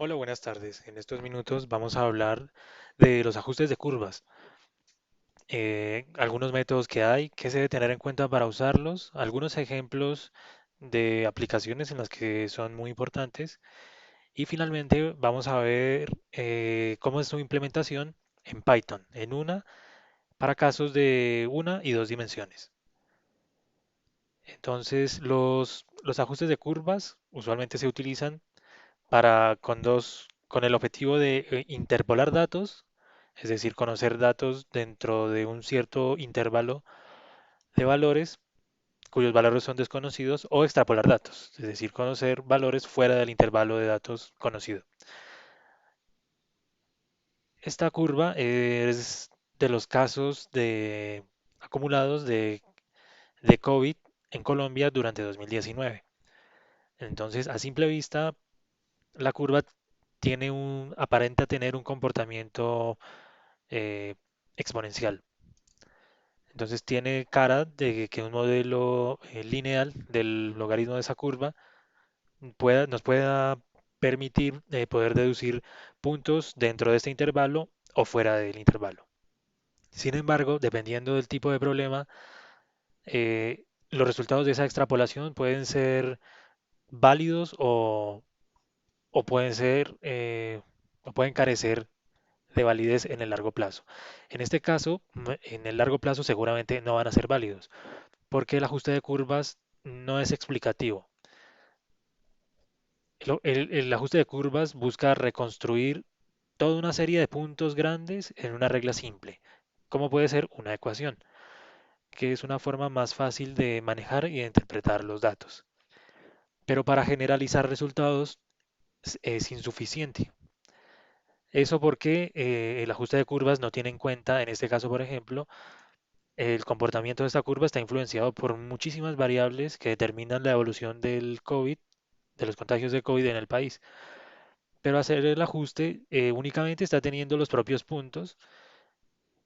Hola, buenas tardes. En estos minutos vamos a hablar de los ajustes de curvas, algunos métodos que hay, qué se debe tener en cuenta para usarlos, algunos ejemplos de aplicaciones en las que son muy importantes y finalmente vamos a ver cómo es su implementación en Python, en una para casos de una y dos dimensiones. Entonces, los ajustes de curvas usualmente se utilizan para con el objetivo de interpolar datos, es decir, conocer datos dentro de un cierto intervalo de valores cuyos valores son desconocidos, o extrapolar datos, es decir, conocer valores fuera del intervalo de datos conocido. Esta curva es de los casos de acumulados de COVID en Colombia durante 2019. Entonces, a simple vista, la curva aparenta tener un comportamiento eh, exponencial. Entonces tiene cara de que un modelo lineal del logaritmo de esa curva nos pueda permitir poder deducir puntos dentro de este intervalo o fuera del intervalo. Sin embargo, dependiendo del tipo de problema, los resultados de esa extrapolación pueden ser válidos o pueden o pueden carecer de validez en el largo plazo. En este caso, en el largo plazo seguramente no van a ser válidos, porque el ajuste de curvas no es explicativo. El ajuste de curvas busca reconstruir toda una serie de puntos grandes en una regla simple, como puede ser una ecuación, que es una forma más fácil de manejar y de interpretar los datos. Pero para generalizar resultados es insuficiente. Eso porque el ajuste de curvas no tiene en cuenta, en este caso, por ejemplo, el comportamiento de esta curva está influenciado por muchísimas variables que determinan la evolución del COVID, de los contagios de COVID en el país. Pero hacer el ajuste únicamente está teniendo los propios puntos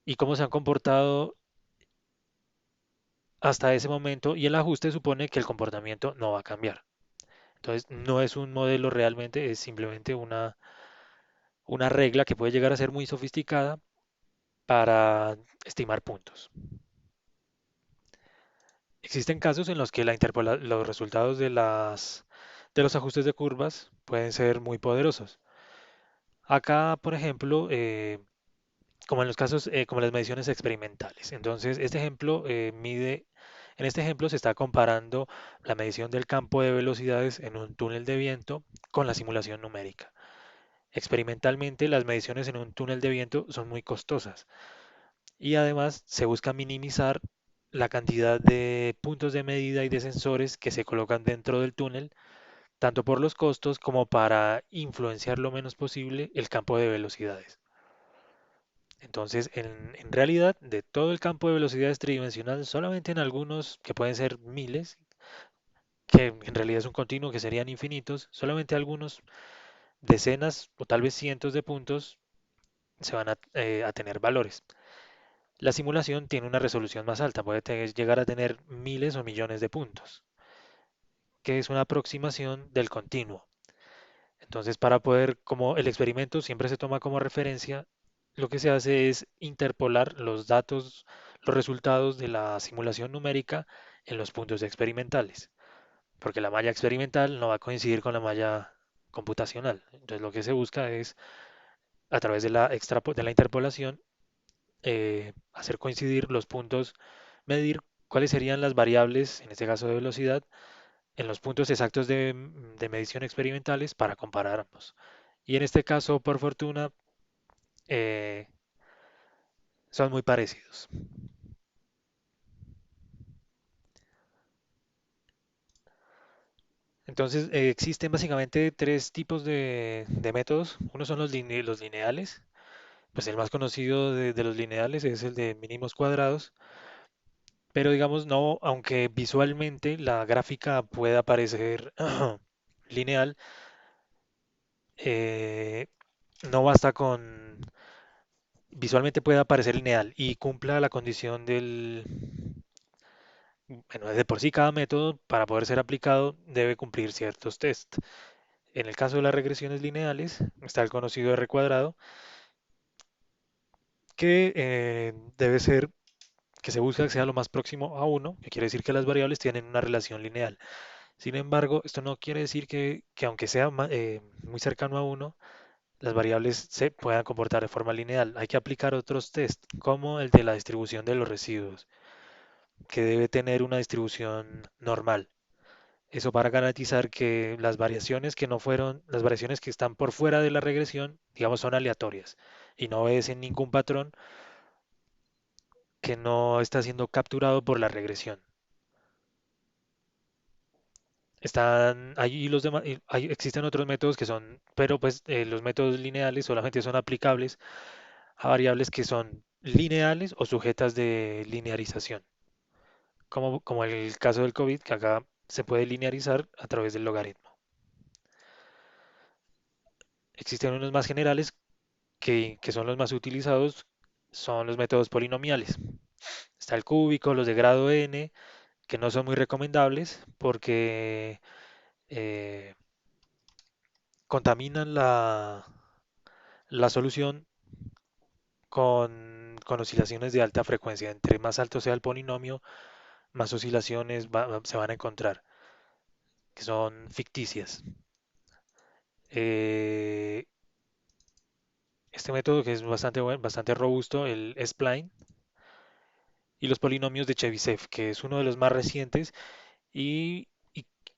y cómo se han comportado hasta ese momento, y el ajuste supone que el comportamiento no va a cambiar. Entonces, no es un modelo realmente, es simplemente una regla que puede llegar a ser muy sofisticada para estimar puntos. Existen casos en los que los resultados de los ajustes de curvas pueden ser muy poderosos. Acá, por ejemplo, como en los casos, como las mediciones experimentales. Entonces, en este ejemplo se está comparando la medición del campo de velocidades en un túnel de viento con la simulación numérica. Experimentalmente, las mediciones en un túnel de viento son muy costosas y además se busca minimizar la cantidad de puntos de medida y de sensores que se colocan dentro del túnel, tanto por los costos como para influenciar lo menos posible el campo de velocidades. Entonces, en realidad, de todo el campo de velocidades tridimensional, solamente en algunos, que pueden ser miles, que en realidad es un continuo que serían infinitos, solamente algunos decenas o tal vez cientos de puntos se van a tener valores. La simulación tiene una resolución más alta, llegar a tener miles o millones de puntos, que es una aproximación del continuo. Entonces, para poder, como el experimento siempre se toma como referencia, lo que se hace es interpolar los datos, los resultados de la simulación numérica en los puntos experimentales, porque la malla experimental no va a coincidir con la malla computacional. Entonces, lo que se busca es, a través de de la interpolación, hacer coincidir los puntos, medir cuáles serían las variables, en este caso de velocidad, en los puntos exactos de medición experimentales para comparar ambos. Y en este caso, por fortuna, eh, son muy parecidos. Entonces, existen básicamente tres tipos de métodos. Uno son los lineales. Pues el más conocido de los lineales es el de mínimos cuadrados. Pero digamos, no, aunque visualmente la gráfica pueda parecer lineal, eh, no basta con visualmente pueda parecer lineal y cumpla la condición bueno, de por sí cada método para poder ser aplicado debe cumplir ciertos tests. En el caso de las regresiones lineales, está el conocido R cuadrado, que debe ser que se busca que sea lo más próximo a uno, que quiere decir que las variables tienen una relación lineal. Sin embargo, esto no quiere decir que aunque sea muy cercano a uno, las variables se puedan comportar de forma lineal. Hay que aplicar otros test, como el de la distribución de los residuos, que debe tener una distribución normal. Eso para garantizar que las variaciones que no fueron, las variaciones que están por fuera de la regresión, digamos, son aleatorias y no obedecen ningún patrón que no está siendo capturado por la regresión. Están ahí los demás, existen otros métodos que son, pero pues los métodos lineales solamente son aplicables a variables que son lineales o sujetas de linearización, como el caso del COVID, que acá se puede linearizar a través del logaritmo. Existen unos más generales que son los más utilizados, son los métodos polinomiales. Está el cúbico, los de grado n, que no son muy recomendables porque eh, contaminan la solución con oscilaciones de alta frecuencia. Entre más alto sea el polinomio, más oscilaciones se van a encontrar, que son ficticias. Eh, este método que es bastante bueno, bastante robusto, el spline, y los polinomios de Chebyshev, que es uno de los más recientes y,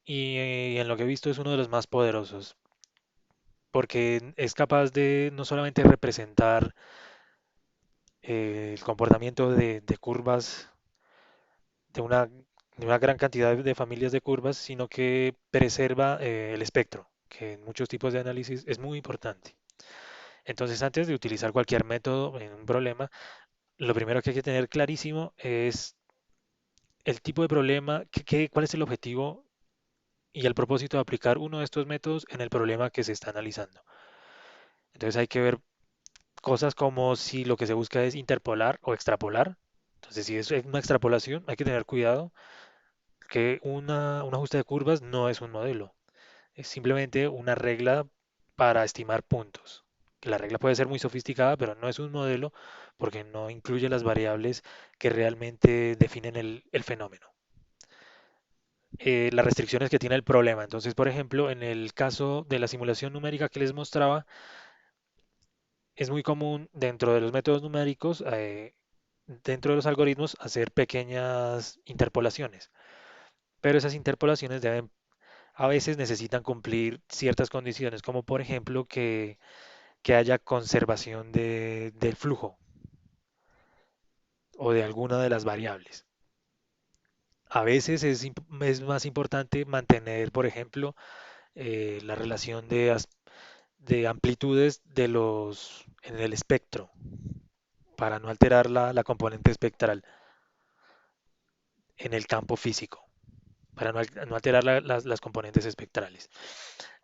y en lo que he visto es uno de los más poderosos, porque es capaz de no solamente representar el comportamiento de curvas de una gran cantidad de familias de curvas, sino que preserva el espectro, que en muchos tipos de análisis es muy importante. Entonces, antes de utilizar cualquier método en un problema, lo primero que hay que tener clarísimo es el tipo de problema, cuál es el objetivo y el propósito de aplicar uno de estos métodos en el problema que se está analizando. Entonces hay que ver cosas como si lo que se busca es interpolar o extrapolar. Entonces, si es una extrapolación, hay que tener cuidado que un ajuste de curvas no es un modelo, es simplemente una regla para estimar puntos. La regla puede ser muy sofisticada, pero no es un modelo porque no incluye las variables que realmente definen el fenómeno. Las restricciones que tiene el problema. Entonces, por ejemplo, en el caso de la simulación numérica que les mostraba, es muy común dentro de los métodos numéricos, dentro de los algoritmos, hacer pequeñas interpolaciones. Pero esas interpolaciones a veces necesitan cumplir ciertas condiciones, como por ejemplo que haya conservación del flujo o de alguna de las variables. A veces es más importante mantener, por ejemplo, la relación de amplitudes en el espectro para no alterar la componente espectral en el campo físico, para no alterar las componentes espectrales.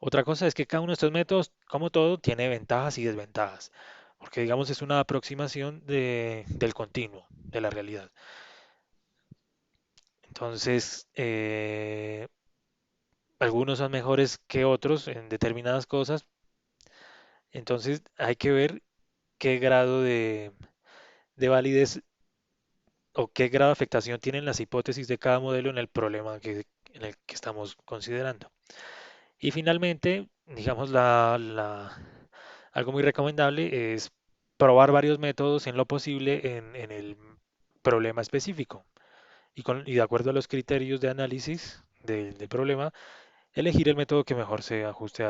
Otra cosa es que cada uno de estos métodos, como todo, tiene ventajas y desventajas, porque digamos es una aproximación del continuo, de la realidad. Entonces, algunos son mejores que otros en determinadas cosas, entonces hay que ver qué grado de validez o qué grado de afectación tienen las hipótesis de cada modelo en el problema en el que estamos considerando. Y finalmente, digamos, algo muy recomendable es probar varios métodos en lo posible en el problema específico y de acuerdo a los criterios de análisis del problema, elegir el método que mejor se ajuste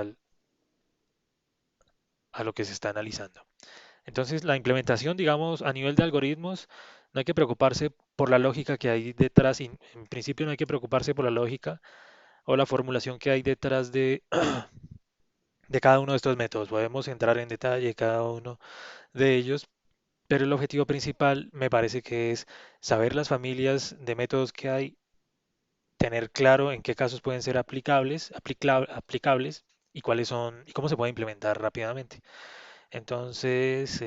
a lo que se está analizando. Entonces, la implementación, digamos, a nivel de algoritmos, no hay que preocuparse por la lógica que hay detrás, y en principio no hay que preocuparse por la lógica o la formulación que hay detrás de cada uno de estos métodos. Podemos entrar en detalle cada uno de ellos, pero el objetivo principal me parece que es saber las familias de métodos que hay, tener claro en qué casos pueden ser aplicables y cuáles son y cómo se puede implementar rápidamente. Entonces,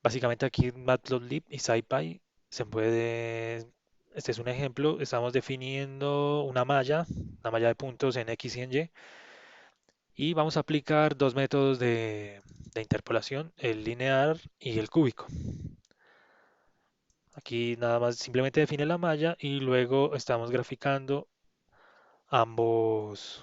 básicamente aquí en Matplotlib y SciPy se puede, este es un ejemplo, estamos definiendo una malla de puntos en X y en Y, Y vamos a aplicar dos métodos de interpolación, el lineal y el cúbico. Aquí nada más simplemente define la malla y luego estamos graficando ambos,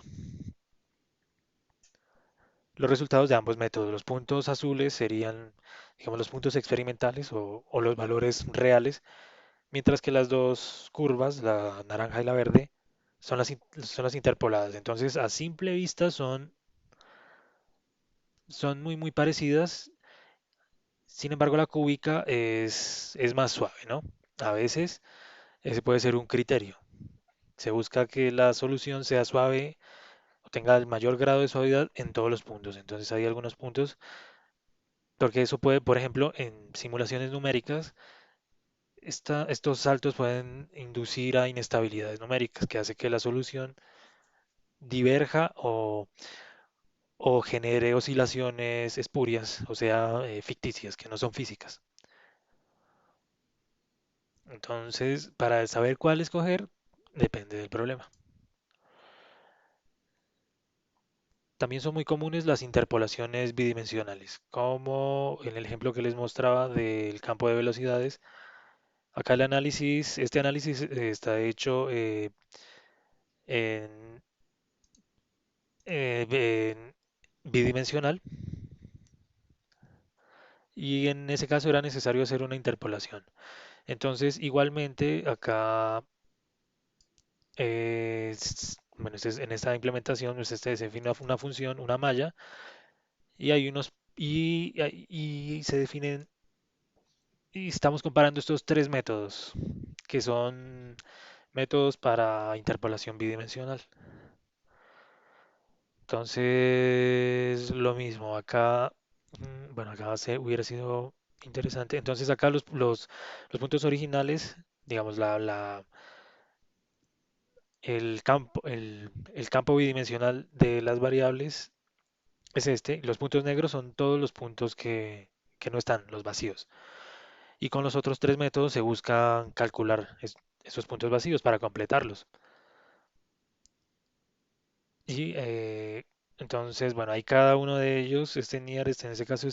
los resultados de ambos métodos. Los puntos azules serían, digamos, los puntos experimentales o los valores reales, mientras que las dos curvas, la naranja y la verde, son las interpoladas. Entonces, a simple vista son muy parecidas. Sin embargo, la cúbica es más suave, ¿no? A veces ese puede ser un criterio. Se busca que la solución sea suave o tenga el mayor grado de suavidad en todos los puntos. Entonces hay algunos puntos, porque eso puede, por ejemplo, en simulaciones numéricas, estos saltos pueden inducir a inestabilidades numéricas, que hace que la solución diverja o genere oscilaciones espurias, o sea, ficticias, que no son físicas. Entonces, para saber cuál escoger, depende del problema. También son muy comunes las interpolaciones bidimensionales, como en el ejemplo que les mostraba del campo de velocidades. Acá este análisis está hecho en, en bidimensional y en ese caso era necesario hacer una interpolación. Entonces, igualmente acá, bueno, en esta implementación se define una función, una malla, y hay unos y se definen y estamos comparando estos tres métodos, que son métodos para interpolación bidimensional. Entonces, lo mismo, acá, bueno, hubiera sido interesante. Entonces, acá los puntos originales, digamos, el campo bidimensional de las variables es este. Los puntos negros son todos los puntos que no están, los vacíos. Y con los otros tres métodos se busca calcular esos puntos vacíos para completarlos. Y entonces, bueno, ahí cada uno de ellos, este nearest en ese caso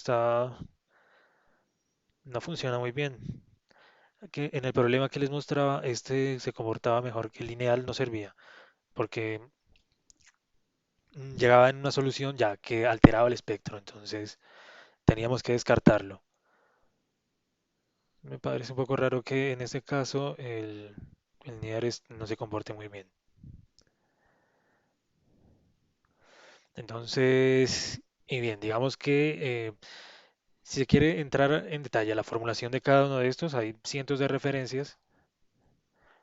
no funciona muy bien. Que en el problema que les mostraba, este se comportaba mejor que el lineal no servía, porque llegaba en una solución ya que alteraba el espectro, entonces teníamos que descartarlo. Me parece un poco raro que en este caso el nearest no se comporte muy bien. Entonces, y bien, digamos que si se quiere entrar en detalle a la formulación de cada uno de estos, hay cientos de referencias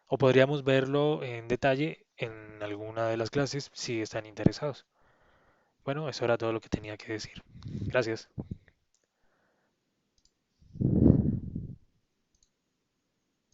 o podríamos verlo en detalle en alguna de las clases si están interesados. Bueno, eso era todo lo que tenía que decir. Gracias.